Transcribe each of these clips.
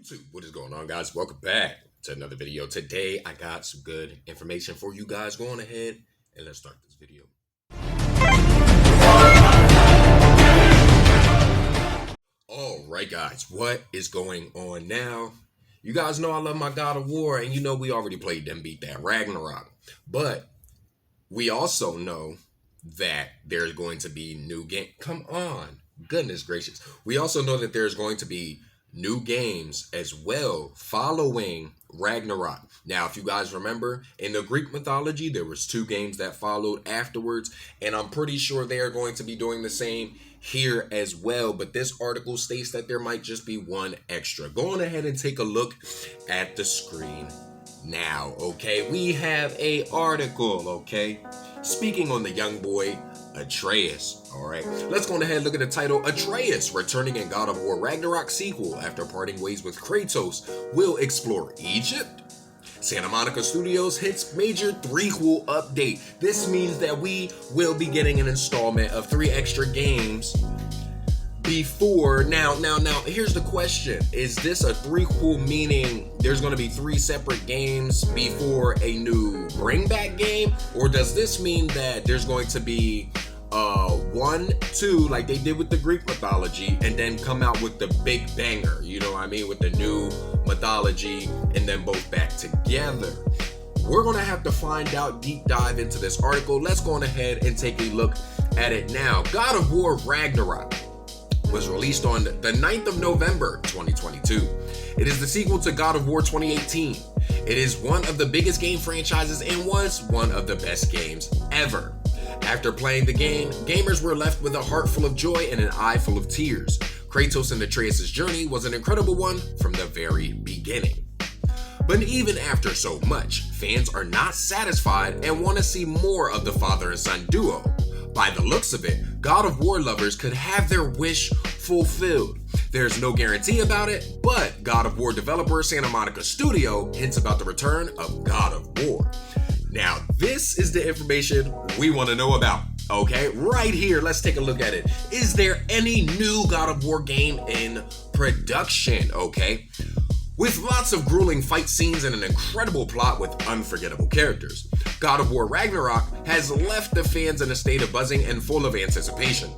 YouTube, what is going on, guys? Welcome back to another video. Today I got some good information for you guys. Go on ahead and let's start this video. All right, guys, what is going on now? You guys know I love my God of War, and you know we already played them, beat that Ragnarok. But we also know that there's going to be new game. Come on, goodness gracious. We also know that there's going to be new games as well following Ragnarok. Now, if you guys remember, in the Greek mythology, there was 2 games that followed afterwards, and I'm pretty sure they are going to be doing the same here as well. But this article states that there might just be one extra. Go on ahead and take a look at the screen now, okay? We have a article, okay? Speaking on the young boy Atreus. All right, let's go ahead and look at the title. Atreus, returning in God of War Ragnarok sequel after parting ways with Kratos, will explore Egypt. Santa Monica Studios hits major Threequel update. This means that we will be getting an installment of 3 extra games before. Now, here's the question. Is this a Threequel, meaning there's going to be 3 separate games before a new bring back game? Or does this mean that there's going to be 1, 2, like they did with the Greek mythology, and then come out with the big banger, you know what I mean, with the new mythology, and then both back together? We're going to have to find out, deep dive into this article. Let's go on ahead and take a look at it now. God of War Ragnarok was released on the 9th of November 2022. It is the sequel to God of War 2018. It is one of the biggest game franchises and was one of the best games ever. After playing the game, gamers were left with a heart full of joy and an eye full of tears. Kratos and Atreus' journey was an incredible one from the very beginning. But even after so much, fans are not satisfied and want to see more of the father and son duo. By the looks of it, God of War lovers could have their wish fulfilled. There's no guarantee about it, but God of War developer Santa Monica Studio hints about the return of God of War. Now, this is the information we want to know about, okay? Right here, let's take a look at it. Is there any new God of War game in production, okay? With lots of grueling fight scenes and an incredible plot with unforgettable characters, God of War Ragnarok has left the fans in a state of buzzing and full of anticipation.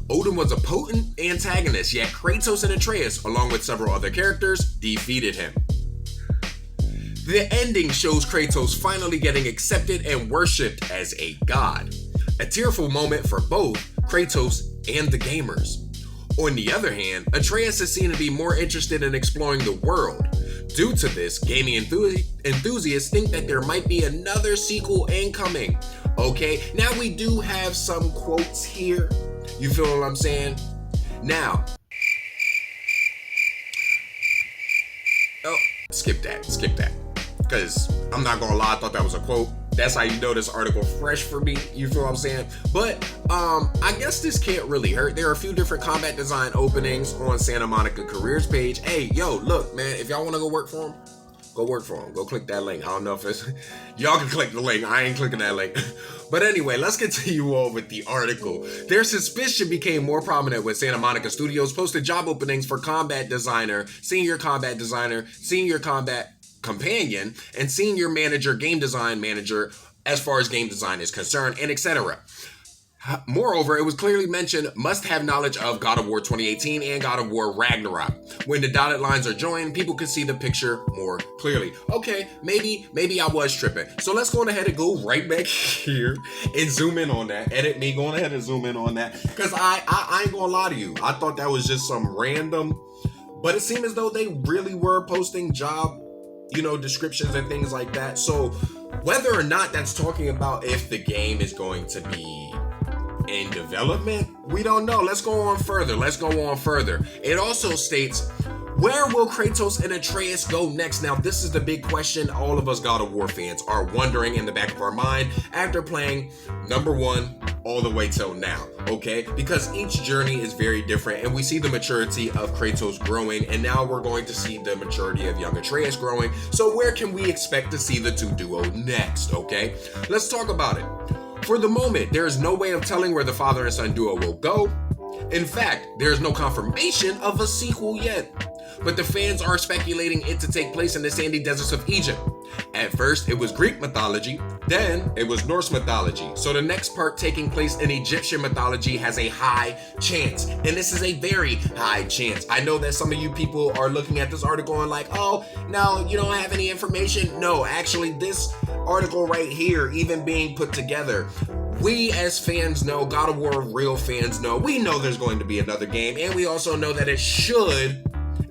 Odin was a potent antagonist, yet Kratos and Atreus, along with several other characters, defeated him. The ending shows Kratos finally getting accepted and worshipped as a god. A tearful moment for both Kratos and the gamers. On the other hand, Atreus is seen to be more interested in exploring the world. Due to this, gaming enthusiasts think that there might be another sequel incoming. Okay, now we do have some quotes here. You feel what I'm saying? Now, skip that. Because I'm not gonna lie, I thought that was a quote. That's how you know this article fresh for me. You feel what I'm saying? But I guess this can't really hurt. There are a few different combat design openings on Santa Monica careers page. Hey, yo, look, man, if y'all want to go work for them, go work for them. Go click that link. I don't know if it's y'all can click the link. I ain't clicking that link. But anyway, let's continue on with the article. Their suspicion became more prominent when Santa Monica Studios posted job openings for combat designer, senior combat designer, senior combat companion, and senior manager, game design manager, as far as game design is concerned, and etc. Moreover, it was clearly mentioned must have knowledge of God of War 2018 and God of War Ragnarok. When the dotted lines are joined, people can see the picture more clearly. Okay, maybe I was tripping. So let's go ahead and go right back here and zoom in on that. Edit me going ahead and zoom in on that. Because I ain't gonna lie to you. I thought that was just some random, but it seemed as though they really were posting job descriptions and things like that. So whether or not that's talking about if the game is going to be in development, we don't know. Let's go on further. It also states, where will Kratos and Atreus go next? Now, this is the big question all of us God of War fans are wondering in the back of our mind after playing number 1 all the way till now, okay? Because each journey is very different, and we see the maturity of Kratos growing, and now we're going to see the maturity of young Atreus growing. So where can we expect to see the 2 duo next, okay? Let's talk about it. For the moment, there is no way of telling where the father and son duo will go. In fact, there is no confirmation of a sequel yet. but the fans are speculating it to take place in the sandy deserts of Egypt. At first, it was Greek mythology, then it was Norse mythology. So the next part taking place in Egyptian mythology has a high chance, and this is a very high chance. I know that some of you people are looking at this article and like, oh, no, you don't have any information. No, actually, this article right here, even being put together, we as fans know, God of War real fans know, we know there's going to be another game, and we also know that it should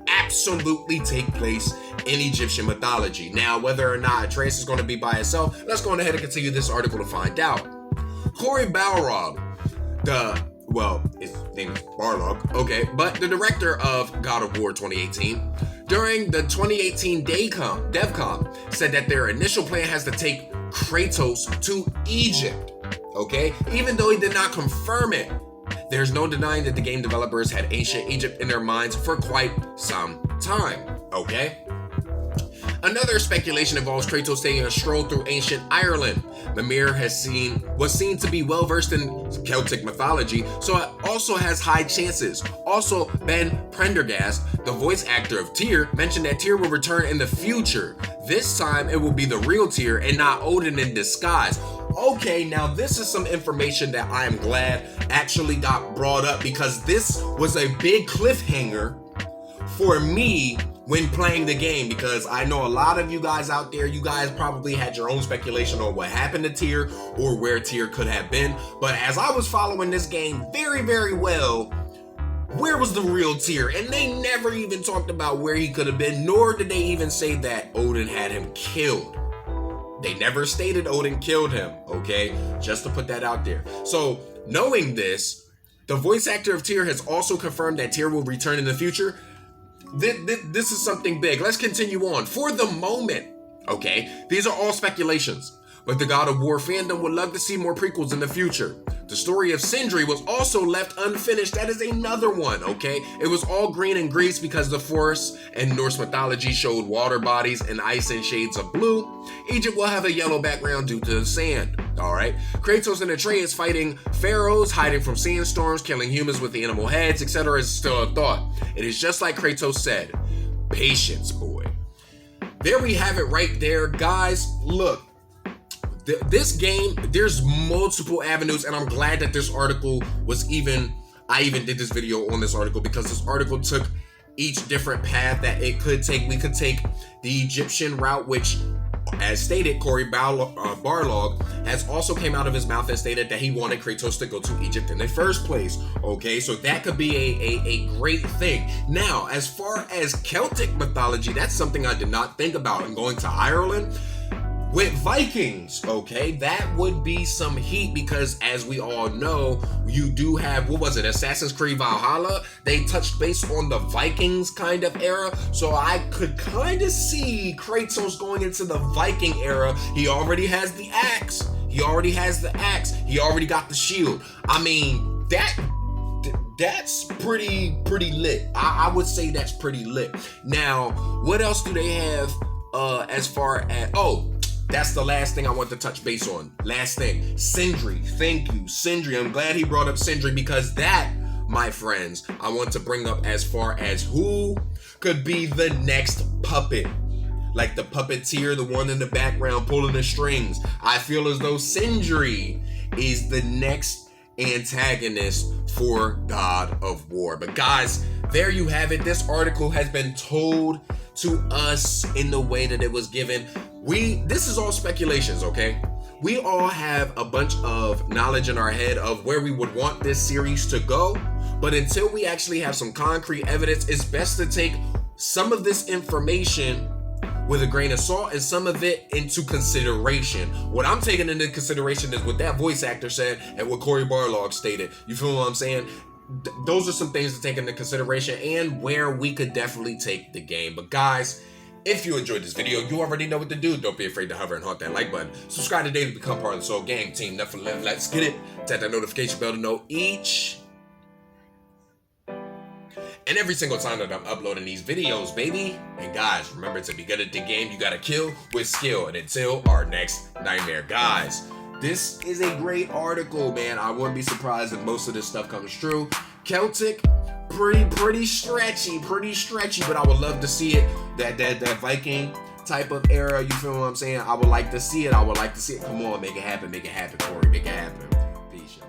absolutely take place in Egyptian mythology. Now, whether or not Atreus is going to be by itself, let's go ahead and continue this article to find out. Corey Balrog, his name is Barlog, okay, but the director of God of War 2018, during the 2018 DevCon, said that their initial plan has to take Kratos to Egypt, okay? Even though he did not confirm it, there's no denying that the game developers had ancient Egypt in their minds for quite some time, okay? Another speculation involves Kratos taking a stroll through ancient Ireland. Mimir was seen to be well versed in Celtic mythology, so it also has high chances. Also, Ben Prendergast, the voice actor of Tyr, mentioned that Tyr will return in the future. This time, it will be the real Tyr and not Odin in disguise. Okay, now this is some information that I am glad actually got brought up, because this was a big cliffhanger for me when playing the game, because I know a lot of you guys out there, you guys probably had your own speculation on what happened to Tyr or where Tyr could have been. But as I was following this game very, very well, where was the real Tyr? And they never even talked about where he could have been, nor did they even say that Odin had him killed. They never stated Odin killed him, okay? Just to put that out there. So, knowing this, the voice actor of Tyr has also confirmed that Tyr will return in the future. This is something big. Let's continue on. For the moment, okay, these are all speculations, but the God of War fandom would love to see more prequels in the future. The story of Sindri was also left unfinished. That is another one, okay? It was all green in Greece because the forests and Norse mythology showed water bodies and ice in shades of blue. Egypt will have a yellow background due to the sand, all right? Kratos and Atreus fighting pharaohs, hiding from sandstorms, killing humans with the animal heads, etc. is still a thought. It is just like Kratos said, patience, boy. There we have it right there, guys. Look. This game, there's multiple avenues, and I'm glad that this article I even did this video on this article, because this article took each different path that it could take. We could take the Egyptian route, which, as stated, Corey Barlog has also came out of his mouth and stated that he wanted Kratos to go to Egypt in the first place, okay? So that could be a great thing. Now, as far as Celtic mythology, that's something I did not think about, and going to Ireland with Vikings, okay, that would be some heat, because as we all know, you do have, Assassin's Creed Valhalla, they touched base on the Vikings kind of era, so I could kind of see Kratos going into the Viking era. He already has the axe, he already got the shield. I mean, that's pretty lit. I would say that's pretty lit. Now, what else do they have as far as, that's the last thing I want to touch base on. Last thing, Sindri. Thank you, Sindri. I'm glad he brought up Sindri, because that, my friends, I want to bring up as far as who could be the next puppet. Like the puppeteer, the one in the background pulling the strings. I feel as though Sindri is the next antagonist for God of War. But guys, there you have it. This article has been told to us in the way that it was given. This is all speculations, okay? We all have a bunch of knowledge in our head of where we would want this series to go, but until we actually have some concrete evidence, it's best to take some of this information with a grain of salt and some of it into consideration. What I'm taking into consideration is what that voice actor said and what Corey Barlog stated. You feel what I'm saying? Those are some things to take into consideration and where we could definitely take the game. But guys, if you enjoyed this video, you already know what to do. Don't be afraid to hover and haunt that like button. Subscribe today to become part of the Soul Gang. Team Nephilim, let's get it. Tap that notification bell to know each and every single time that I'm uploading these videos, baby. And guys, remember, to be good at the game, you gotta kill with skill. And until our next nightmare, guys, this is a great article, man. I wouldn't be surprised if most of this stuff comes true. Celtic, pretty stretchy, but I would love to see it. That Viking type of era, you feel what I'm saying? I would like to see it. Come on, make it happen, Corey, make it happen. Peace, y'all.